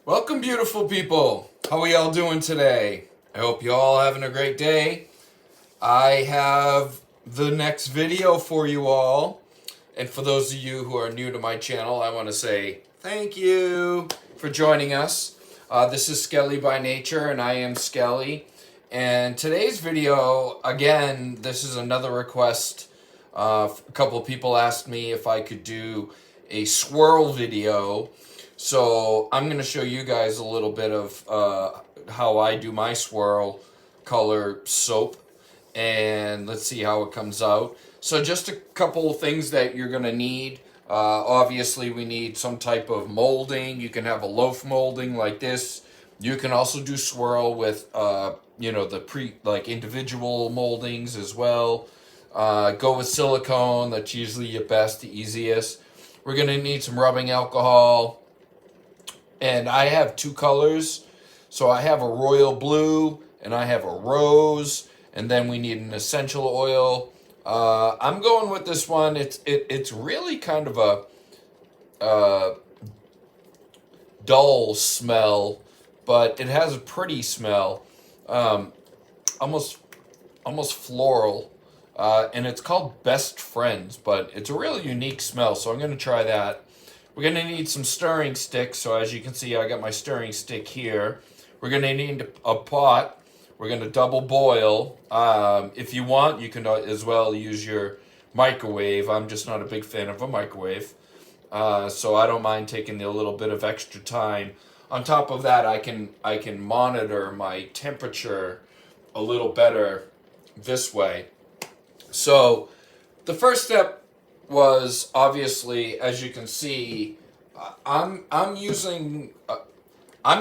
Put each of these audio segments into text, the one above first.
Welcome, beautiful people. How are y'all doing today? I hope you all having a great day. I have the next video for you all. And for those of you who are new to my channel, I want to say thank you for joining us. This is Skelly Bynature, and I am Skelly. And today's video, again, this is another request. A couple of people asked me if I could do a swirl video. So I'm going to show you guys a little bit of how I do my swirl color soap. And let's see how it comes out. So just a couple of things that you're going to need. Obviously, we need some type of molding. You can have a loaf molding like this. You can also do swirl with, the individual moldings as well. Go with silicone. That's usually your best, the easiest. We're going to need some rubbing alcohol. And I have two colors. So I have a royal blue and I have a rose. And then we need an essential oil. I'm going with this one. It's really kind of a dull smell, but it has a pretty smell, almost floral, and it's called Best Friends. But it's a really unique smell, so I'm going to try that. We're going to need some stirring sticks. So as you can see, I got my stirring stick here. We're going to need a pot. We're going to double boil. If you want, you can as well use your microwave. I'm just not a big fan of a microwave. So I don't mind taking a little bit of extra time. On top of that, I can monitor my temperature a little better this way. So the first step was, obviously, as you can see, I'm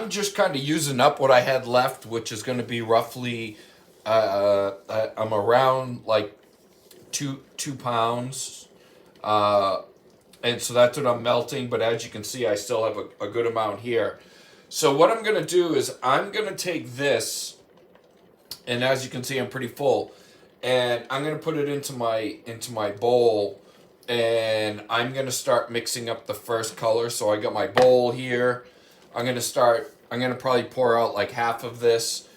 just kind of using up what I had left, which is going to be roughly, I'm around like two pounds. And so that's what I'm melting. But as you can see, I still have a good amount here. So what I'm going to do is I'm going to take this, and as you can see, I'm pretty full. And I'm going to put it into my bowl. And I'm going to start mixing up the first color. So I got my bowl here. I'm going to probably pour out like half of this,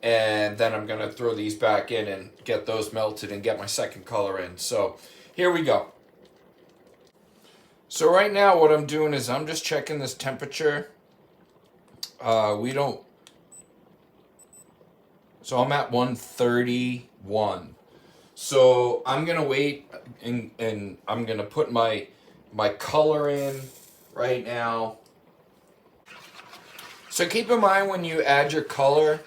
and then I'm going to throw these back in and get those melted and get my second color in. So here we go. So right now what I'm doing is I'm just checking this temperature. So I'm at 131. So I'm going to wait and I'm going to put my color in right now. So keep in mind when you add your color,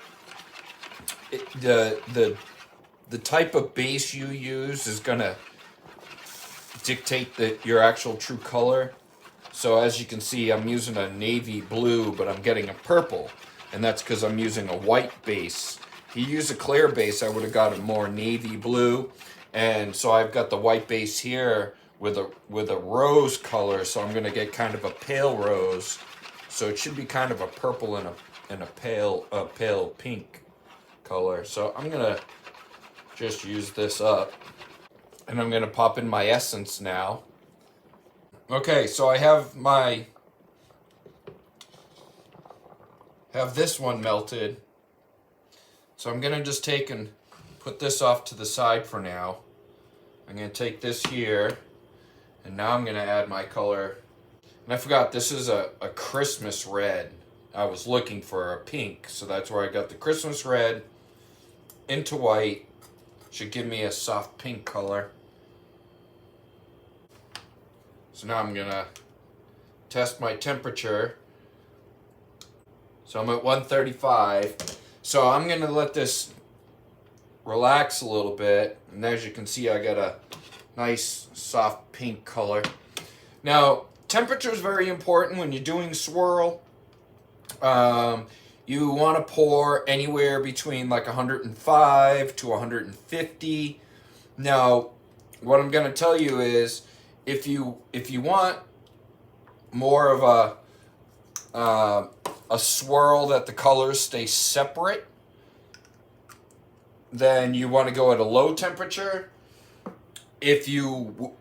the type of base you use is going to dictate your actual true color. So as you can see, I'm using a navy blue, but I'm getting a purple. And that's because I'm using a white base. If you use a clear base, I would have got a more navy blue. And so I've got the white base here with a rose color. So I'm going to get kind of a pale rose. So it should be kind of a purple and a pale pink color. So I'm going to just use this up. And I'm going to pop in my essence now. Okay, so I have this one melted. So I'm going to just take and put this off to the side for now. I'm going to take this here. And now I'm going to add my color. And I forgot, this is a Christmas red. I was looking for a pink, so that's where I got the Christmas red into white. Should give me a soft pink color. So now I'm going to test my temperature. So I'm at 135. So I'm going to let this relax a little bit. And as you can see, I got a nice soft pink color. Now, temperature is very important when you're doing swirl. You want to pour anywhere between like 105 to 150. Now, what I'm going to tell you is, if you want more of a swirl that the colors stay separate, then you want to go at a low temperature. If you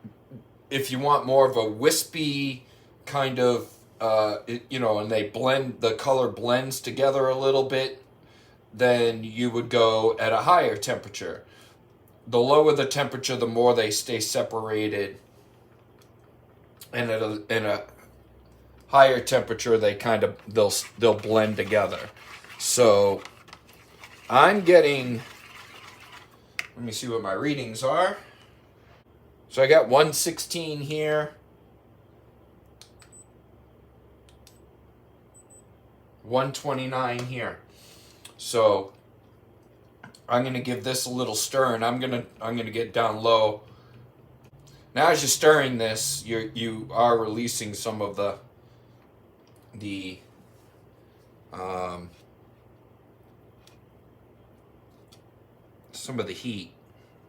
want more of a wispy kind of and they blend, the color blends together a little bit, then you would go at a higher temperature. The lower the temperature, the more they stay separated, and at a higher temperature, they'll blend together. So I'm getting, let me see what my readings are. So I got 116 here, 129 here. So I'm gonna give this a little stir, and I'm gonna get down low. Now, as you're stirring this, you are releasing some of the heat,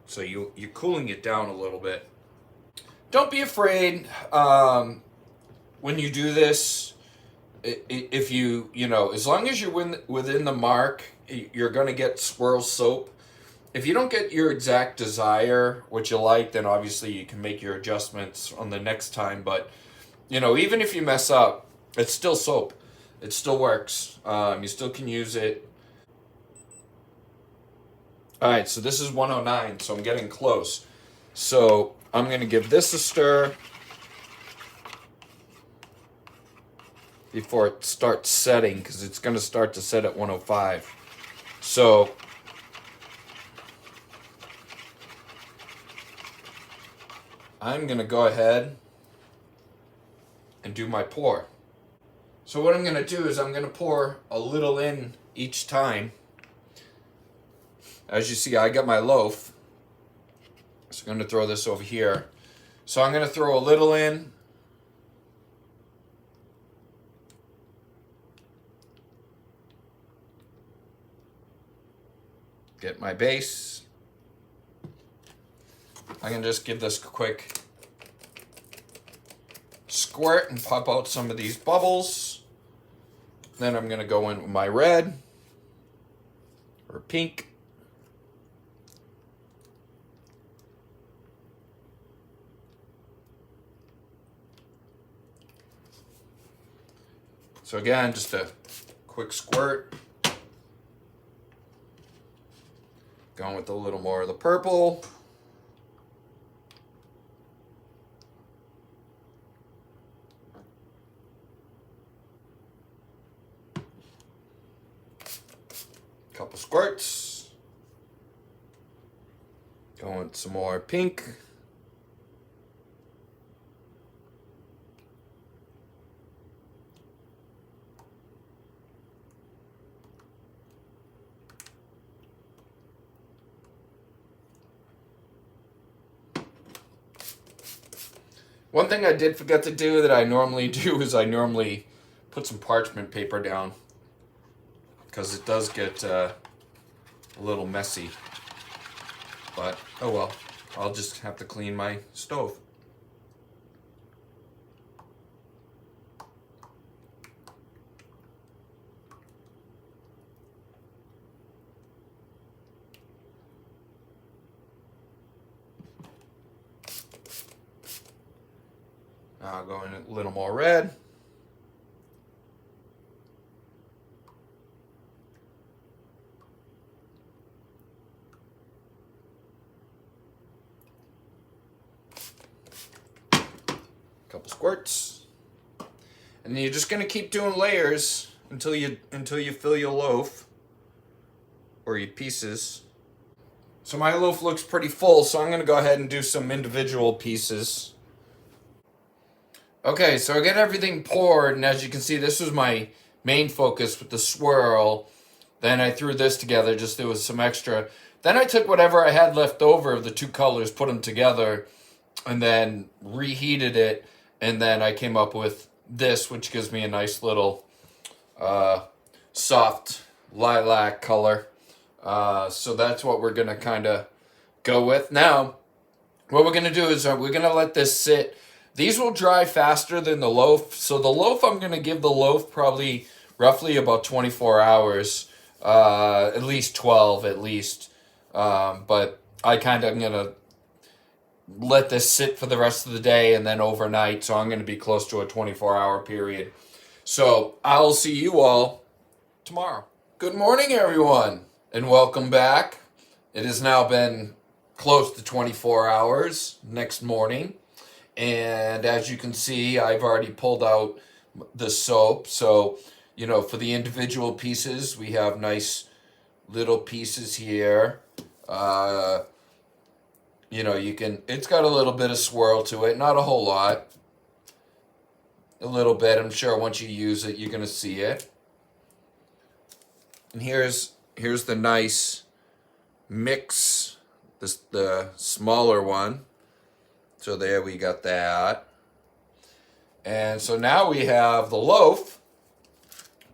so you're cooling it down a little bit. Don't be afraid when you do this. If as long as you're within the mark, you're going to get swirl soap. If you don't get your exact desire, what you like, then obviously you can make your adjustments on the next time. But, even if you mess up, it's still soap. It still works. You still can use it. All right, so this is 109, so I'm getting close. So I'm going to give this a stir before it starts setting, because it's going to start to set at 105. So I'm going to go ahead and do my pour. So what I'm going to do is I'm going to pour a little in each time. As you see, I got my loaf. So I'm going to throw this over here. So I'm going to throw a little in. Get my base. I'm going to just give this a quick squirt and pop out some of these bubbles. Then I'm going to go in with my red or pink. So again, just a quick squirt. Going with a little more of the purple. Couple squirts. Going with some more pink. One thing I did forget to do that I normally do is I normally put some parchment paper down, because it does get a little messy. But, oh well, I'll just have to clean my stove. Now I'll go in a little more red. Couple squirts. And then you're just going to keep doing layers until you fill your loaf or your pieces. So my loaf looks pretty full, so I'm going to go ahead and do some individual pieces. Okay, so I got everything poured, and as you can see, this was my main focus with the swirl. Then I threw this together, just there was some extra. Then I took whatever I had left over of the two colors, put them together, and then reheated it, and then I came up with this, which gives me a nice little soft lilac color. So that's what we're going to kind of go with. Now, what we're going to do is we're going to let this sit. These will dry faster than the loaf. So the loaf, I'm going to give the loaf probably roughly about 24 hours, at least 12 at least. But I kind of am going to let this sit for the rest of the day and then overnight. So I'm going to be close to a 24-hour period. So I'll see you all tomorrow. Good morning, everyone, and welcome back. It has now been close to 24 hours next morning. And as you can see, I've already pulled out the soap. So, for the individual pieces, we have nice little pieces here. It's got a little bit of swirl to it, not a whole lot. A little bit, I'm sure once you use it, you're going to see it. And here's the nice mix, the smaller one. So there we got that. And so now we have the loaf,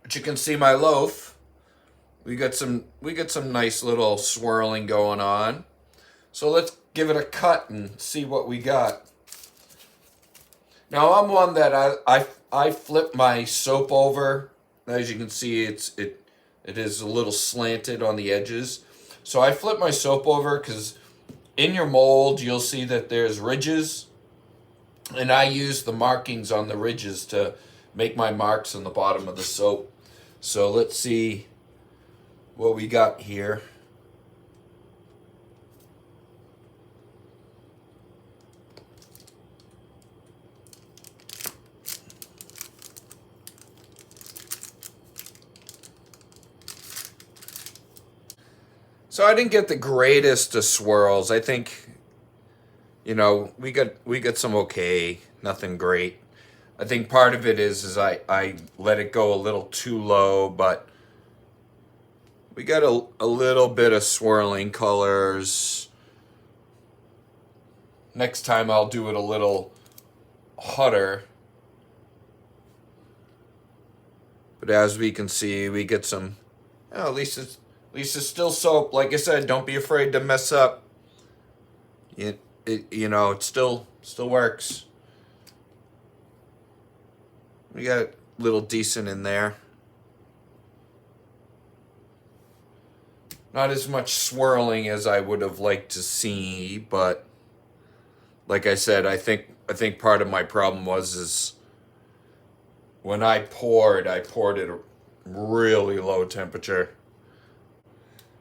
but you can see my loaf. We got some nice little swirling going on. So let's give it a cut and see what we got. Now I'm one that I flip my soap over. As you can see, it is a little slanted on the edges. So I flip my soap over because in your mold you'll see that there's ridges, and I use the markings on the ridges to make my marks on the bottom of the soap. So let's see what we got here. So I didn't get the greatest of swirls. I think, we got some okay, nothing great. I think part of it is I let it go a little too low, but we got a little bit of swirling colors. Next time I'll do it a little hotter. But as we can see, we get some, at least it's still soap. Like I said, don't be afraid to mess up. It still works. We got a little decent in there. Not as much swirling as I would have liked to see, but like I said, I think part of my problem is when I poured at a really low temperature.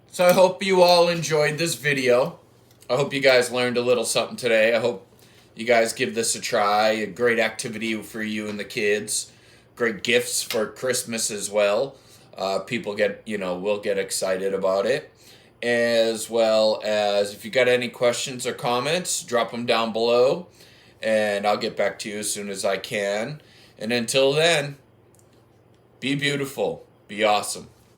So I hope you all enjoyed this video. I hope you guys learned a little something today. I hope you guys give this a try. A great activity for you and the kids. Great gifts for Christmas as well. People will get excited about it. As well as if you got any questions or comments, drop them down below. And I'll get back to you as soon as I can. And until then, be beautiful. Be awesome.